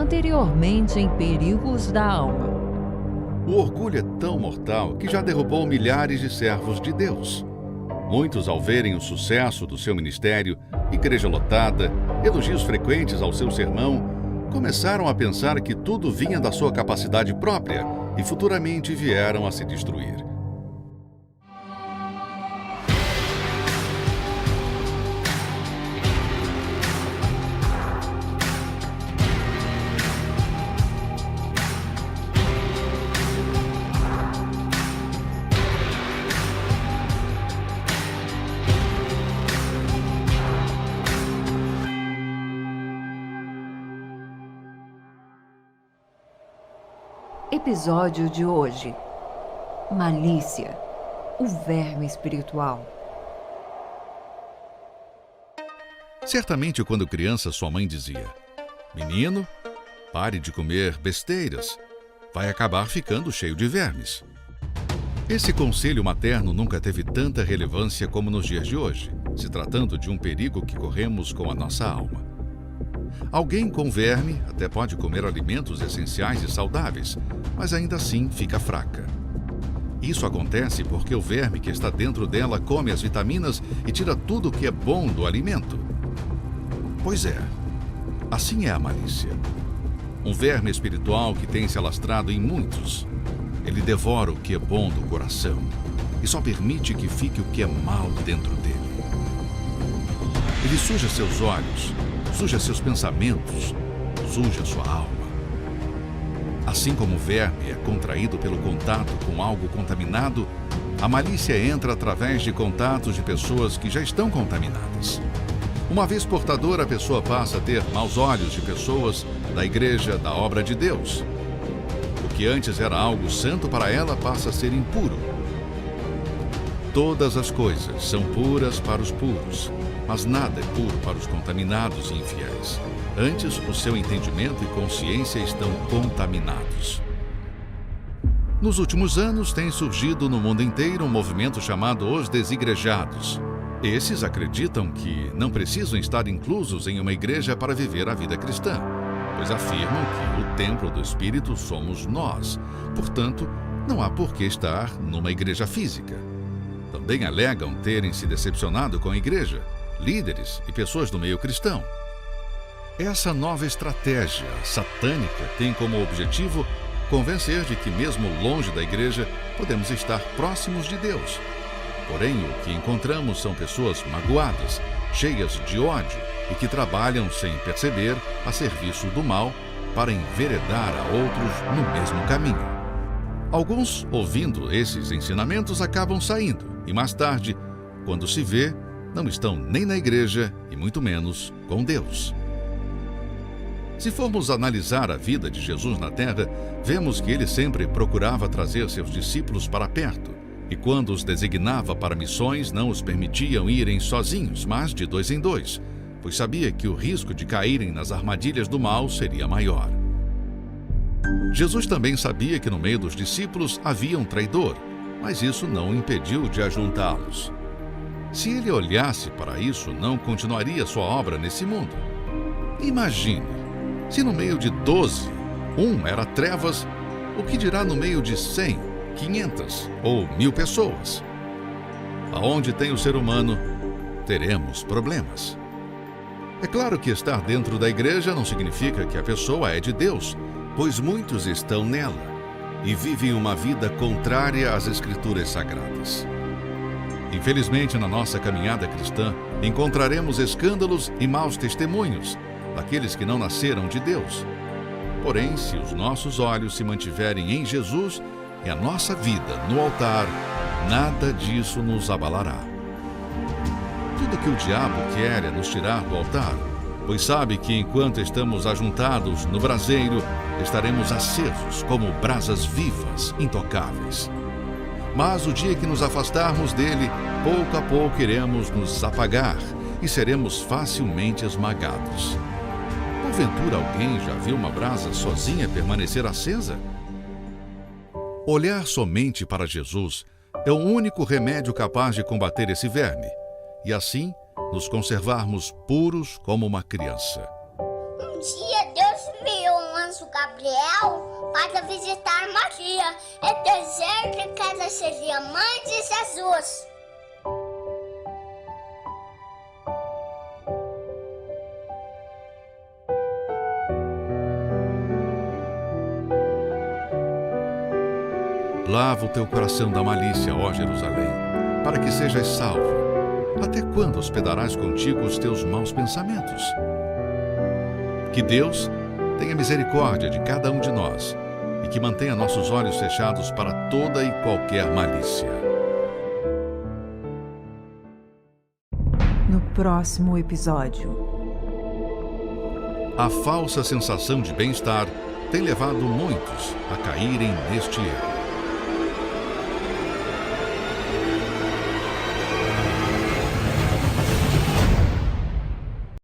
anteriormente em Perigos da Alma. O orgulho é tão mortal que já derrubou milhares de servos de Deus. Muitos, ao verem o sucesso do seu ministério, igreja lotada, elogios frequentes ao seu sermão, começaram a pensar que tudo vinha da sua capacidade própria e futuramente vieram a se destruir. Episódio de hoje: Malícia, o verme espiritual. Certamente, quando criança, sua mãe dizia: "Menino, pare de comer besteiras, vai acabar ficando cheio de vermes." Esse conselho materno nunca teve tanta relevância como nos dias de hoje, se tratando de um perigo que corremos com a nossa alma. Alguém com verme até pode comer alimentos essenciais e saudáveis, mas ainda assim fica fraca. Isso acontece porque o verme que está dentro dela come as vitaminas e tira tudo o que é bom do alimento. Pois é, assim é a malícia. Um verme espiritual que tem se alastrado em muitos. Ele devora o que é bom do coração e só permite que fique o que é mal dentro dele. Ele suja seus olhos, suja seus pensamentos, suja sua alma. Assim como o verme é contraído pelo contato com algo contaminado, a malícia entra através de contatos de pessoas que já estão contaminadas. Uma vez portadora, a pessoa passa a ter maus olhos de pessoas da igreja, da obra de Deus. O que antes era algo santo para ela passa a ser impuro. Todas as coisas são puras para os puros, mas nada é puro para os contaminados e infiéis. Antes, o seu entendimento e consciência estão contaminados. Nos últimos anos, tem surgido no mundo inteiro um movimento chamado Os Desigrejados. Esses acreditam que não precisam estar inclusos em uma igreja para viver a vida cristã, pois afirmam que o templo do Espírito somos nós. Portanto, não há por que estar numa igreja física. Também alegam terem se decepcionado com a igreja, líderes e pessoas do meio cristão. Essa nova estratégia satânica tem como objetivo convencer de que, mesmo longe da igreja, podemos estar próximos de Deus. Porém, o que encontramos são pessoas magoadas, cheias de ódio e que trabalham sem perceber a serviço do mal para enveredar a outros no mesmo caminho. Alguns, ouvindo esses ensinamentos, acabam saindo e mais tarde, quando se vê, não estão nem na igreja e muito menos com Deus. Se formos analisar a vida de Jesus na Terra, vemos que ele sempre procurava trazer seus discípulos para perto, e quando os designava para missões, não os permitiam irem sozinhos, mas de dois em dois, pois sabia que o risco de caírem nas armadilhas do mal seria maior. Jesus também sabia que no meio dos discípulos havia um traidor, mas isso não o impediu de ajuntá-los. Se ele olhasse para isso, não continuaria sua obra nesse mundo. Imagine, se no meio de 12, um era trevas, o que dirá no meio de 100, 500 ou 1000 pessoas? Aonde tem o ser humano, teremos problemas. É claro que estar dentro da igreja não significa que a pessoa é de Deus, pois muitos estão nela e vivem uma vida contrária às Escrituras Sagradas. Infelizmente, na nossa caminhada cristã, encontraremos escândalos e maus testemunhos daqueles que não nasceram de Deus. Porém, se os nossos olhos se mantiverem em Jesus e a nossa vida no altar, nada disso nos abalará. Tudo que o diabo quer é nos tirar do altar, pois sabe que enquanto estamos ajuntados no braseiro, estaremos acesos como brasas vivas, intocáveis. Mas o dia que nos afastarmos dele, pouco a pouco iremos nos apagar e seremos facilmente esmagados. Porventura alguém já viu uma brasa sozinha permanecer acesa? Olhar somente para Jesus é o único remédio capaz de combater esse verme, e assim nos conservarmos puros como uma criança. Um dia Deus viu uma Gabriel para visitar Maria e dizer que ela seria mãe de Jesus. Lava o teu coração da malícia, ó Jerusalém, para que sejas salvo. Até quando hospedarás contigo os teus maus pensamentos? Que Deus tenha misericórdia de cada um de nós e que mantenha nossos olhos fechados para toda e qualquer malícia. No próximo episódio. A falsa sensação de bem-estar tem levado muitos a caírem neste erro.